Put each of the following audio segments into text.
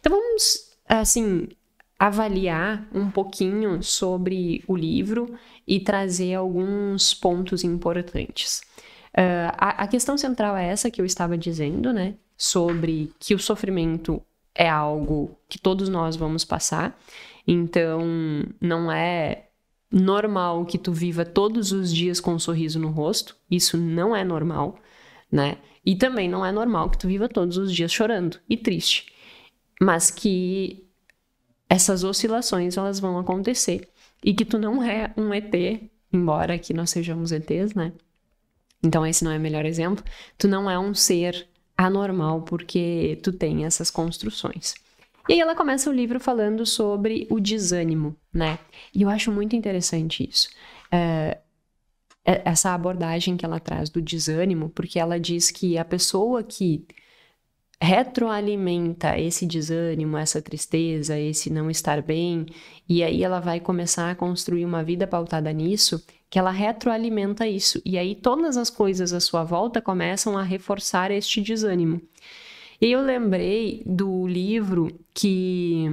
Então vamos, assim, avaliar um pouquinho sobre o livro e trazer alguns pontos importantes. A questão central é essa que eu estava dizendo, né? Sobre que o sofrimento é algo que todos nós vamos passar. Então, não é normal que tu viva todos os dias com um sorriso no rosto. Isso não é normal, né? E também não é normal que tu viva todos os dias chorando e triste. Mas que essas oscilações, elas vão acontecer. E que tu não é um ET, embora aqui nós sejamos ETs, né? Então esse não é o melhor exemplo. Tu não é um ser anormal porque tu tem essas construções. E aí ela começa o livro falando sobre o desânimo, né? E eu acho muito interessante isso. Essa abordagem que ela traz do desânimo, porque ela diz que a pessoa que retroalimenta esse desânimo, essa tristeza, esse não estar bem, e aí ela vai começar a construir uma vida pautada nisso, que ela retroalimenta isso, e aí todas as coisas à sua volta começam a reforçar este desânimo. E eu lembrei do livro que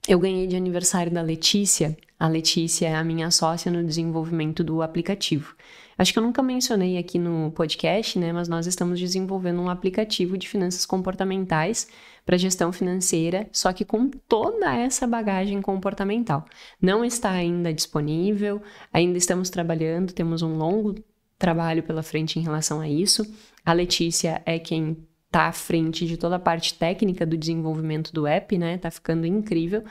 eu ganhei de aniversário da Letícia. A Letícia é a minha sócia no desenvolvimento do aplicativo. Acho que eu nunca mencionei aqui no podcast, né? Mas nós estamos desenvolvendo um aplicativo de finanças comportamentais para gestão financeira, só que com toda essa bagagem comportamental. Não está ainda disponível, ainda estamos trabalhando, temos um longo trabalho pela frente em relação a isso. A Letícia é quem está à frente de toda a parte técnica do desenvolvimento do app, né? Tá ficando incrível.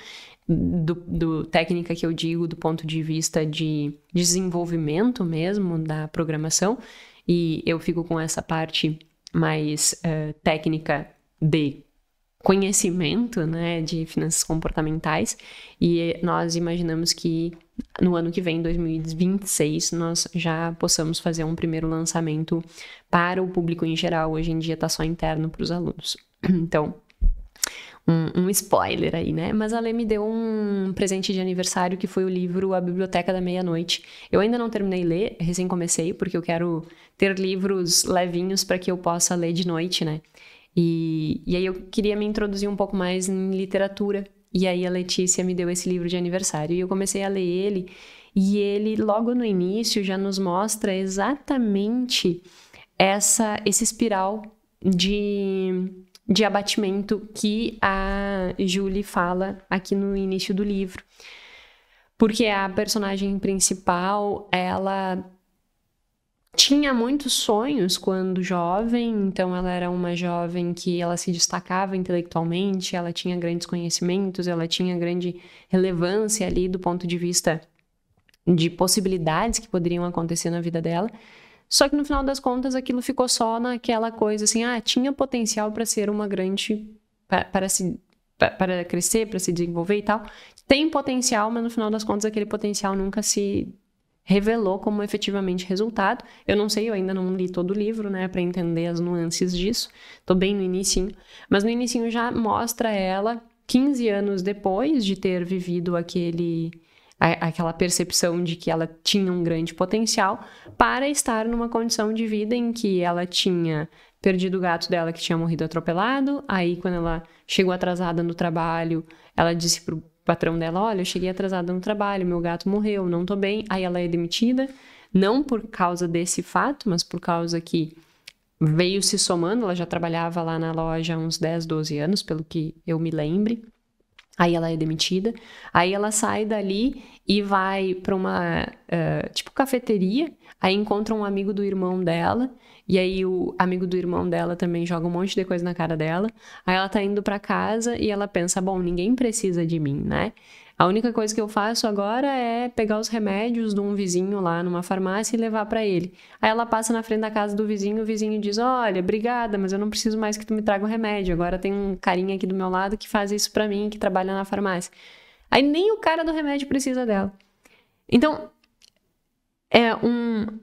Do técnica que eu digo do ponto de vista de desenvolvimento mesmo da programação, e eu fico com essa parte mais técnica de conhecimento, né, de finanças comportamentais, e nós imaginamos que no ano que vem, 2026, nós já possamos fazer um primeiro lançamento para o público em geral. Hoje em dia está só interno para os alunos. Então, um spoiler aí, né? Mas a Lê me deu um presente de aniversário que foi o livro A Biblioteca da Meia-Noite. Eu ainda não terminei de ler, recém comecei, porque eu quero ter livros levinhos para que eu possa ler de noite, né? E aí eu queria me introduzir um pouco mais em literatura. E aí a Letícia me deu esse livro de aniversário e eu comecei a ler ele. E ele, logo no início, já nos mostra exatamente esse espiral de abatimento que a Julie fala aqui no início do livro. Porque a personagem principal, ela tinha muitos sonhos quando jovem, então ela era uma jovem que ela se destacava intelectualmente, ela tinha grandes conhecimentos, ela tinha grande relevância ali do ponto de vista de possibilidades que poderiam acontecer na vida dela. Só que no final das contas aquilo ficou só naquela coisa assim, tinha potencial para ser uma grande, para crescer, para se desenvolver e tal. Tem potencial, mas no final das contas aquele potencial nunca se revelou como efetivamente resultado. Eu não sei, eu ainda não li todo o livro, né, para entender as nuances disso. Tô bem no inicinho, mas no inicinho já mostra ela 15 anos depois de ter vivido aquela percepção de que ela tinha um grande potencial para estar numa condição de vida em que ela tinha perdido o gato dela que tinha morrido atropelado. Aí quando ela chegou atrasada no trabalho, ela disse pro patrão dela, olha, eu cheguei atrasada no trabalho, meu gato morreu, não tô bem. Aí ela é demitida, não por causa desse fato, mas por causa que veio se somando. Ela já trabalhava lá na loja há uns 10, 12 anos, pelo que eu me lembre. Aí ela é demitida, aí ela sai dali e vai para uma, cafeteria, aí encontra um amigo do irmão dela, e aí o amigo do irmão dela também joga um monte de coisa na cara dela, aí ela tá indo para casa e ela pensa, bom, ninguém precisa de mim, né? A única coisa que eu faço agora é pegar os remédios de um vizinho lá numa farmácia e levar para ele. Aí ela passa na frente da casa do vizinho, o vizinho diz, olha, obrigada, mas eu não preciso mais que tu me traga o remédio. Agora tem um carinha aqui do meu lado que faz isso para mim, que trabalha na farmácia. Aí nem o cara do remédio precisa dela. Então, é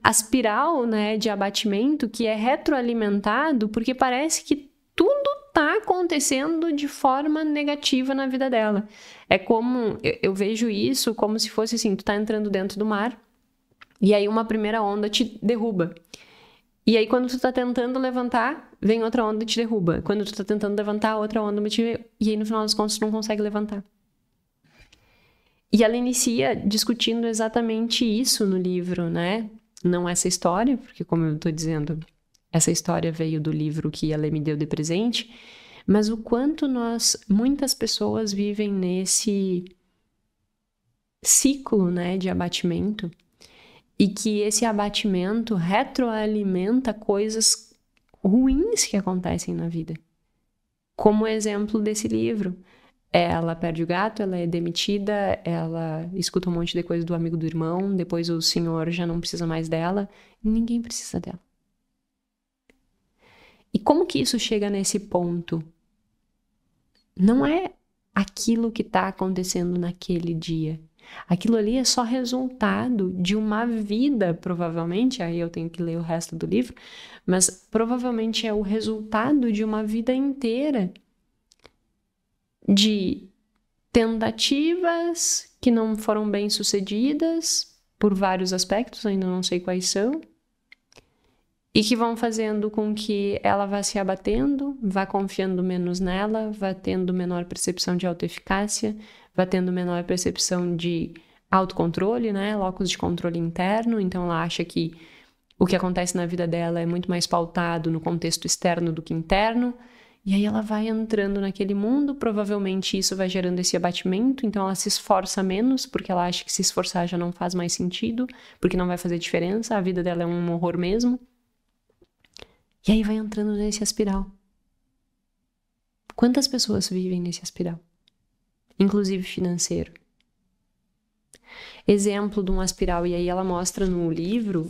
a espiral, né, de abatimento que é retroalimentado porque parece que tudo tá acontecendo de forma negativa na vida dela. É como, eu vejo isso como se fosse assim, tu tá entrando dentro do mar e aí uma primeira onda te derruba. E aí, quando tu tá tentando levantar, vem outra onda e te derruba. Quando tu tá tentando levantar, outra onda te... E aí, no final das contas, tu não consegue levantar. E ela inicia discutindo exatamente isso no livro, né? Não essa história, porque como eu tô dizendo, essa história veio do livro que ela me deu de presente, mas o quanto muitas pessoas vivem nesse ciclo, né, de abatimento, e que esse abatimento retroalimenta coisas ruins que acontecem na vida. Como exemplo desse livro, ela perde o gato, ela é demitida, ela escuta um monte de coisa do amigo do irmão, depois o senhor já não precisa mais dela, ninguém precisa dela. E como que isso chega nesse ponto? Não é aquilo que está acontecendo naquele dia. Aquilo ali é só resultado de uma vida, provavelmente, aí eu tenho que ler o resto do livro, mas provavelmente é o resultado de uma vida inteira de tentativas que não foram bem sucedidas por vários aspectos, ainda não sei quais são, e que vão fazendo com que ela vá se abatendo, vá confiando menos nela, vá tendo menor percepção de autoeficácia, vá tendo menor percepção de autocontrole, né? Locus de controle interno. Então ela acha que o que acontece na vida dela é muito mais pautado no contexto externo do que interno. E aí ela vai entrando naquele mundo, provavelmente isso vai gerando esse abatimento, então ela se esforça menos, porque ela acha que se esforçar já não faz mais sentido, porque não vai fazer diferença, a vida dela é um horror mesmo. E aí vai entrando nesse espiral. Quantas pessoas vivem nesse espiral? Inclusive financeiro. Exemplo de uma espiral, e aí ela mostra no livro...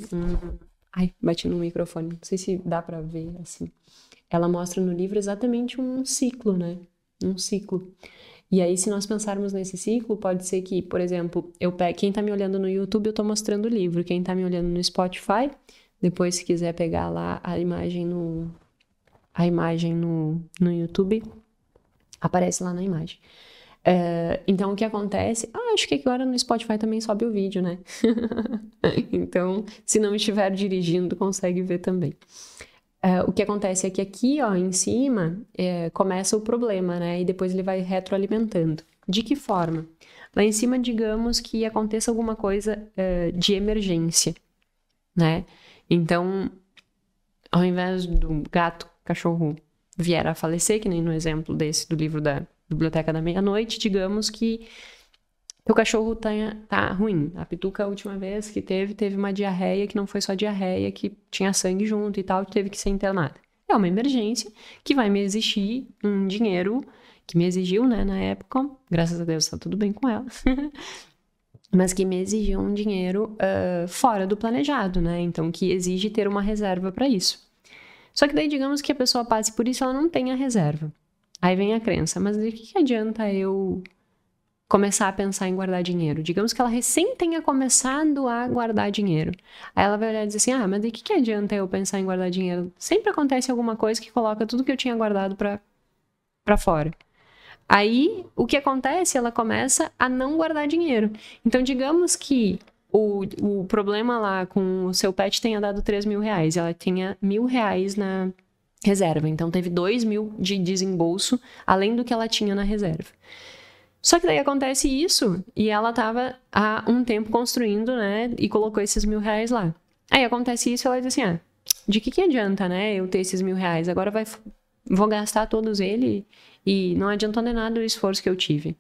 Ai, bati no microfone, não sei se dá pra ver assim. Ela mostra no livro exatamente um ciclo, né? Um ciclo. E aí, se nós pensarmos nesse ciclo, pode ser que, por exemplo, quem tá me olhando no YouTube, eu tô mostrando o livro. Quem tá me olhando no Spotify... Depois, se quiser pegar lá a imagem no YouTube, aparece lá na imagem. Então, o que acontece... acho que agora no Spotify também sobe o vídeo, né? Então, se não estiver dirigindo, consegue ver também. O que acontece é que aqui, ó, em cima, começa o problema, né? E depois ele vai retroalimentando. De que forma? Lá em cima, digamos que aconteça alguma coisa de emergência, né? Então, ao invés do gato, cachorro vier a falecer, que nem no exemplo desse do livro da Biblioteca da Meia-Noite, digamos que o cachorro tá ruim. A Pituca, a última vez que teve uma diarreia, que não foi só diarreia, que tinha sangue junto e tal, teve que ser internada. É uma emergência que vai me exigir um dinheiro, que me exigiu, né, na época, graças a Deus tá tudo bem com ela, mas que me exigiu um dinheiro fora do planejado, né? Então, que exige ter uma reserva para isso. Só que daí, digamos que a pessoa passe por isso, ela não tem a reserva. Aí vem a crença, mas de que adianta eu começar a pensar em guardar dinheiro? Digamos que ela recém tenha começado a guardar dinheiro. Aí ela vai olhar e dizer assim, mas de que adianta eu pensar em guardar dinheiro? Sempre acontece alguma coisa que coloca tudo que eu tinha guardado para fora. Aí, o que acontece? Ela começa a não guardar dinheiro. Então, digamos que o problema lá com o seu pet tenha dado 3 mil reais. Ela tinha 1.000 reais na reserva. Então, teve 2 mil de desembolso, além do que ela tinha na reserva. Só que daí acontece isso, e ela estava há um tempo construindo, né? E colocou esses 1.000 reais lá. Aí acontece isso e ela diz assim, de que adianta, né? Eu ter esses 1.000 reais? Agora vou gastar todos eles e não adiantou nem nada o esforço que eu tive.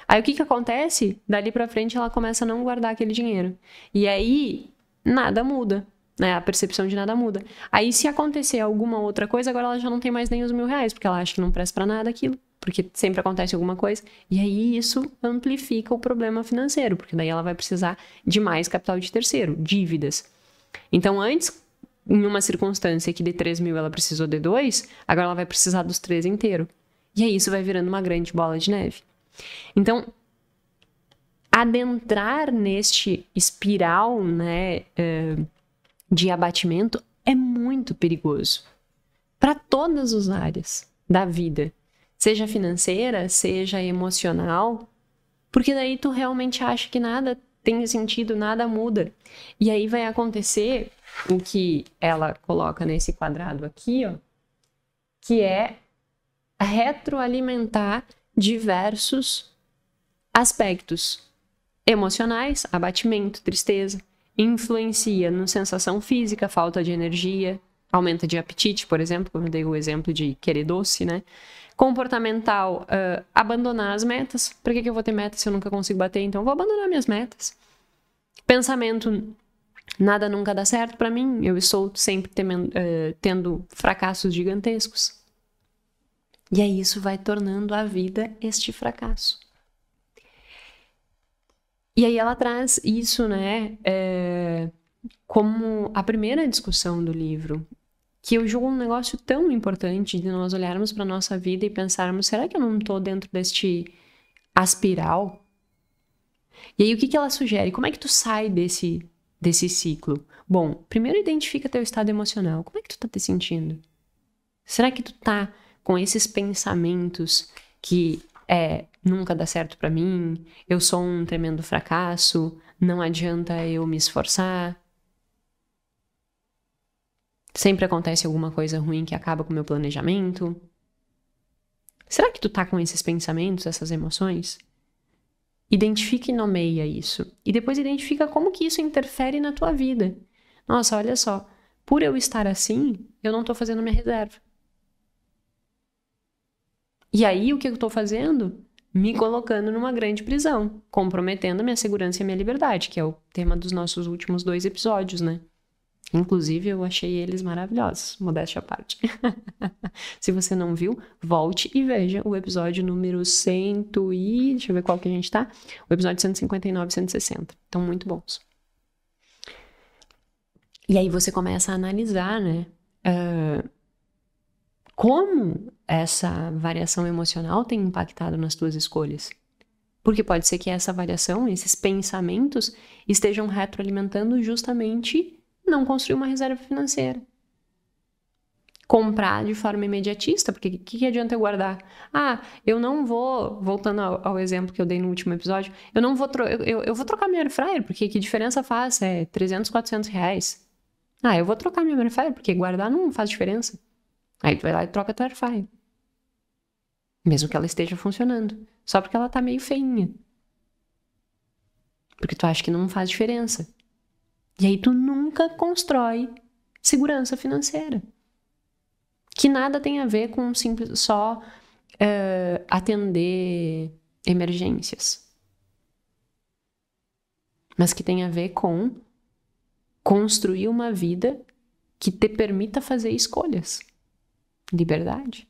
Aí o que acontece? Dali pra frente ela começa a não guardar aquele dinheiro. E aí nada muda, né? A percepção de nada muda. Aí se acontecer alguma outra coisa, agora ela já não tem mais nem os 1.000 reais, porque ela acha que não presta pra nada aquilo, porque sempre acontece alguma coisa. E aí isso amplifica o problema financeiro, porque daí ela vai precisar de mais capital de terceiro, dívidas. Então antes, em uma circunstância que de 3 mil ela precisou de 2, agora ela vai precisar dos 3 inteiro. E aí isso vai virando uma grande bola de neve. Então, adentrar neste espiral, né, de abatimento é muito perigoso para todas as áreas da vida, seja financeira, seja emocional, porque daí tu realmente acha que nada tem sentido, nada muda. E aí vai acontecer o que ela coloca nesse quadrado aqui, ó, que é retroalimentar diversos aspectos emocionais, abatimento, tristeza, influencia na sensação física, falta de energia, aumenta de apetite, por exemplo, como eu dei o exemplo de querer doce, né? Comportamental, abandonar as metas. Por que eu vou ter metas se eu nunca consigo bater? Então eu vou abandonar minhas metas. Pensamento, nada nunca dá certo para mim, eu estou sempre tendo fracassos gigantescos. E aí isso vai tornando a vida este fracasso. E aí ela traz isso, né, como a primeira discussão do livro, que eu julgo um negócio tão importante de nós olharmos para nossa vida e pensarmos, será que eu não estou dentro deste aspiral? E aí o que ela sugere? Como é que tu sai desse ciclo? Bom, primeiro identifica teu estado emocional. Como é que tu tá te sentindo? Será que tu tá com esses pensamentos que nunca dá certo pra mim, eu sou um tremendo fracasso, não adianta eu me esforçar, sempre acontece alguma coisa ruim que acaba com o meu planejamento? Será que tu tá com esses pensamentos, essas emoções? Identifica e nomeia isso. E depois identifica como que isso interfere na tua vida. Nossa, olha só, por eu estar assim, eu não tô fazendo minha reserva. E aí, o que eu tô fazendo? Me colocando numa grande prisão, comprometendo a minha segurança e a minha liberdade, que é o tema dos nossos últimos 2 episódios, né? Inclusive, eu achei eles maravilhosos, modéstia à parte. Se você não viu, volte e veja o episódio número 100 e... Deixa eu ver qual que a gente tá. O episódio 159 e 160. Estão muito bons. E aí você começa a analisar, né? Como essa variação emocional tem impactado nas tuas escolhas. Porque pode ser que essa variação, esses pensamentos, estejam retroalimentando justamente não construir uma reserva financeira. Comprar de forma imediatista, porque o que adianta eu guardar? Eu não vou, voltando ao exemplo que eu dei no último episódio, eu vou trocar minha air fryer, porque que diferença faz? É 300, 400 reais. Eu vou trocar minha air fryer, porque guardar não faz diferença. Aí tu vai lá e troca a tua air fryer. Mesmo que ela esteja funcionando. Só porque ela tá meio feinha. Porque tu acha que não faz diferença. E aí tu nunca constrói segurança financeira. Que nada tem a ver com só atender emergências. Mas que tem a ver com construir uma vida que te permita fazer escolhas. Liberdade.